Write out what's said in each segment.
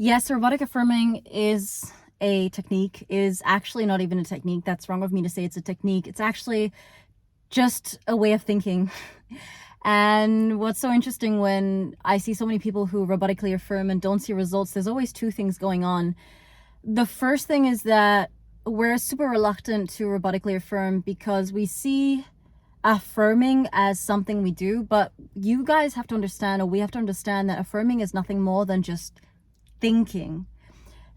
Yes, robotic affirming is a technique, is actually not even a technique. That's wrong of me to say it's a technique. It's actually just a way of thinking. And what's so interesting when I see so many people who robotically affirm and don't see results, there's always two things going on. The first thing is that we're super reluctant to robotically affirm because we see affirming as something we do, but you guys have to understand, or we have to understand, that affirming is nothing more than just thinking.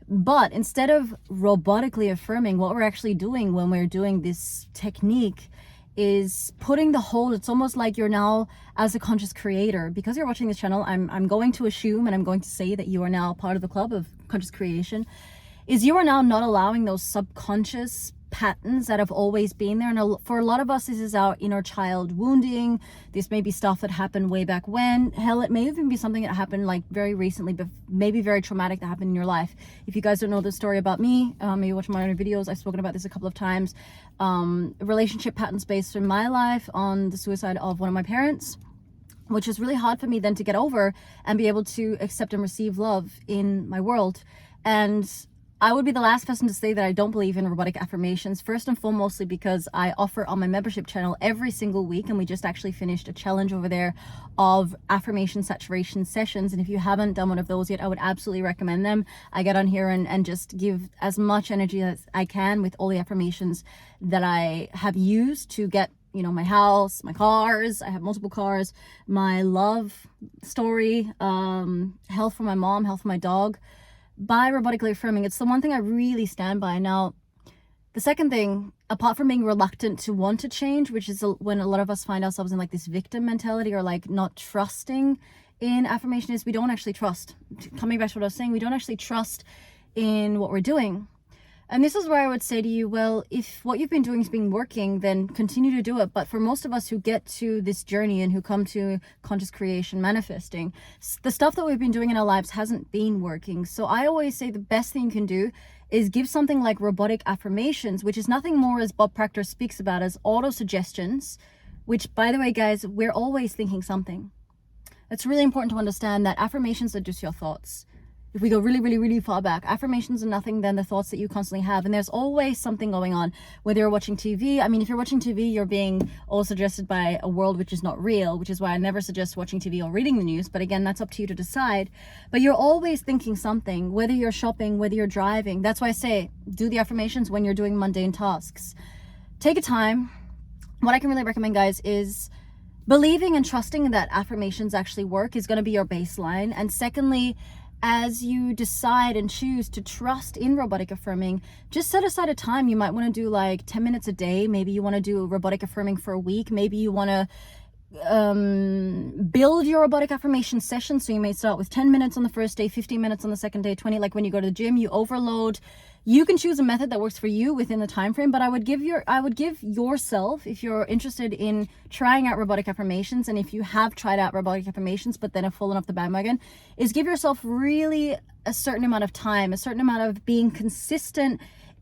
But instead of robotically affirming, what we're actually doing when we're doing this technique is putting the whole, it's almost like you're now, as a conscious creator, because you're watching this channel, I'm going to assume and I'm going to say that you are now part of the club of conscious creation, is you are now not allowing those subconscious patterns that have always been there. And for a lot of us, this is our inner child wounding. This may be stuff that happened way back when. Hell, it may even be something that happened like very recently, but maybe very traumatic that happened in your life. If you guys don't know the story about me, maybe watch my other videos. I've spoken about this a couple of times. Relationship patterns based in my life on the suicide of one of my parents, which was really hard for me then to get over and be able to accept and receive love in my world. And I would be the last person to say that I don't believe in robotic affirmations, first and foremostly because I offer on my membership channel every single week, and we just actually finished a challenge over there of affirmation saturation sessions. And if you haven't done one of those yet, I would absolutely recommend them. I get on here and just give as much energy as I can with all the affirmations that I have used to get, you know, my house, my cars, I have multiple cars, my love story, health for my mom, health for my dog, by robotically affirming. It's the one thing I really stand by. Now, the second thing, apart from being reluctant to want to change, which is when a lot of us find ourselves in like this victim mentality or like not trusting in affirmation, is we don't actually trust. Coming back to what I was saying, we don't actually trust in what we're doing. And this is where I would say to you, well, if what you've been doing has been working, then continue to do it. But for most of us who get to this journey and who come to conscious creation manifesting, the stuff that we've been doing in our lives hasn't been working. So I always say the best thing you can do is give something like robotic affirmations, which is nothing more, as Bob Proctor speaks about, as auto suggestions, which, by the way, guys, we're always thinking something. It's really important to understand that affirmations are just your thoughts. If we go really, really, really far back, affirmations are nothing than the thoughts that you constantly have. And there's always something going on, whether you're watching TV. I mean, if you're watching TV, you're being all suggested by a world which is not real, which is why I never suggest watching TV or reading the news. But again, that's up to you to decide. But you're always thinking something, whether you're shopping, whether you're driving. That's why I say, do the affirmations when you're doing mundane tasks. Take a time. What I can really recommend, guys, is believing and trusting that affirmations actually work is going to be your baseline. And secondly, as you decide and choose to trust in robotic affirming, just set aside a time. You might want to do like 10 minutes a day. Maybe you want to do robotic affirming for a week. Maybe you want to build your robotic affirmation session. So you may start with 10 minutes on the first day, 15 minutes on the second day, 20, like when you go to the gym, you overload. You can choose a method that works for you within the time frame, but I would give yourself, if you're interested in trying out robotic affirmations, and if you have tried out robotic affirmations but then have fallen off the bandwagon, is give yourself really a certain amount of time, a certain amount of being consistent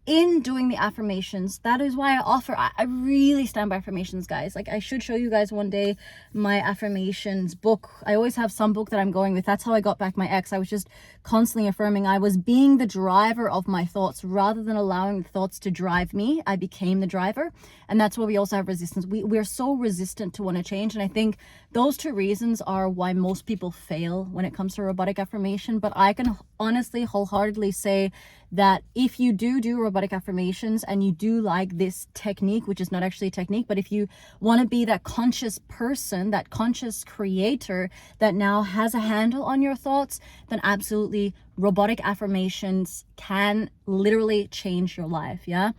in doing the affirmations. That is why I really stand by affirmations, guys. Like, I should show you guys one day my affirmations book. I always have some book that I'm going with. That's how I got back my ex. I was just constantly affirming. I was being the driver of my thoughts rather than allowing the thoughts to drive me. I became the driver. And that's why we also have resistance. We're so resistant to want to change. And I think those two reasons are why most people fail when it comes to robotic affirmation. But I can honestly, wholeheartedly say that if you do robotic affirmations and you do like this technique, which is not actually a technique, but if you want to be that conscious person, that conscious creator that now has a handle on your thoughts, then absolutely robotic affirmations can literally change your life. Yeah.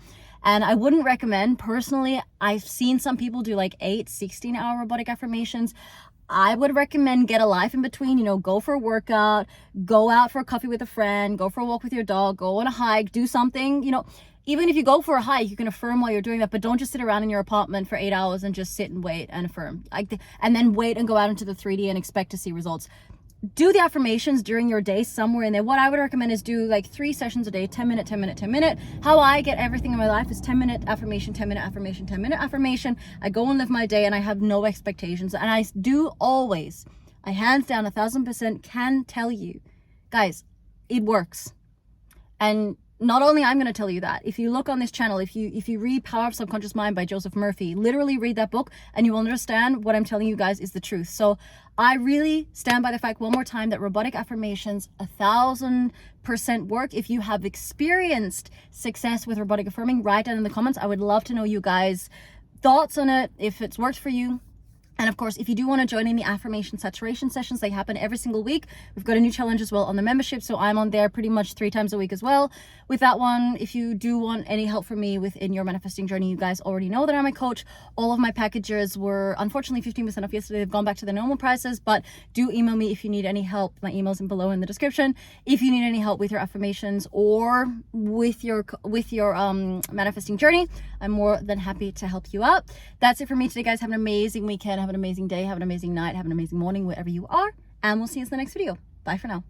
And I wouldn't recommend, personally, I've seen some people do like 16-hour robotic affirmations. I would recommend get a life in between, you know, go for a workout, go out for a coffee with a friend, go for a walk with your dog, go on a hike, do something, you know. Even if you go for a hike, you can affirm while you're doing that, but don't just sit around in your apartment for 8 hours and just sit and wait and affirm. And then wait and go out into the 3D and expect to see results. Do the affirmations during your day somewhere in there. What I would recommend is do like 3 sessions a day, 10 minute, 10 minute, 10 minute. How I get everything in my life is 10 minute affirmation, 10 minute affirmation, 10 minute affirmation. I go and live my day and I have no expectations. And I do always, I hands down 1000% can tell you, guys, it works. And not only I'm going to tell you that, if you look on this channel, if you read Power of Subconscious Mind by Joseph Murphy, literally read that book and you will understand what I'm telling you guys is the truth. So I really stand by the fact one more time that robotic affirmations 1000% work. If you have experienced success with robotic affirming, write down in the comments. I would love to know you guys' thoughts on it, if it's worked for you. And of course, if you do want to join in the affirmation saturation sessions, they happen every single week. We've got a new challenge as well on the membership. So I'm on there pretty much 3 times a week as well. With that one, if you do want any help from me within your manifesting journey, you guys already know that I'm a coach. All of my packages were unfortunately 15% off yesterday. They've gone back to the normal prices, but do email me if you need any help. My email's below in the description. If you need any help with your affirmations or with your manifesting journey, I'm more than happy to help you out. That's it for me today, guys. Have an amazing weekend. Have an amazing day. Have an amazing night. Have an amazing morning, wherever you are. And we'll see you in the next video. Bye for now.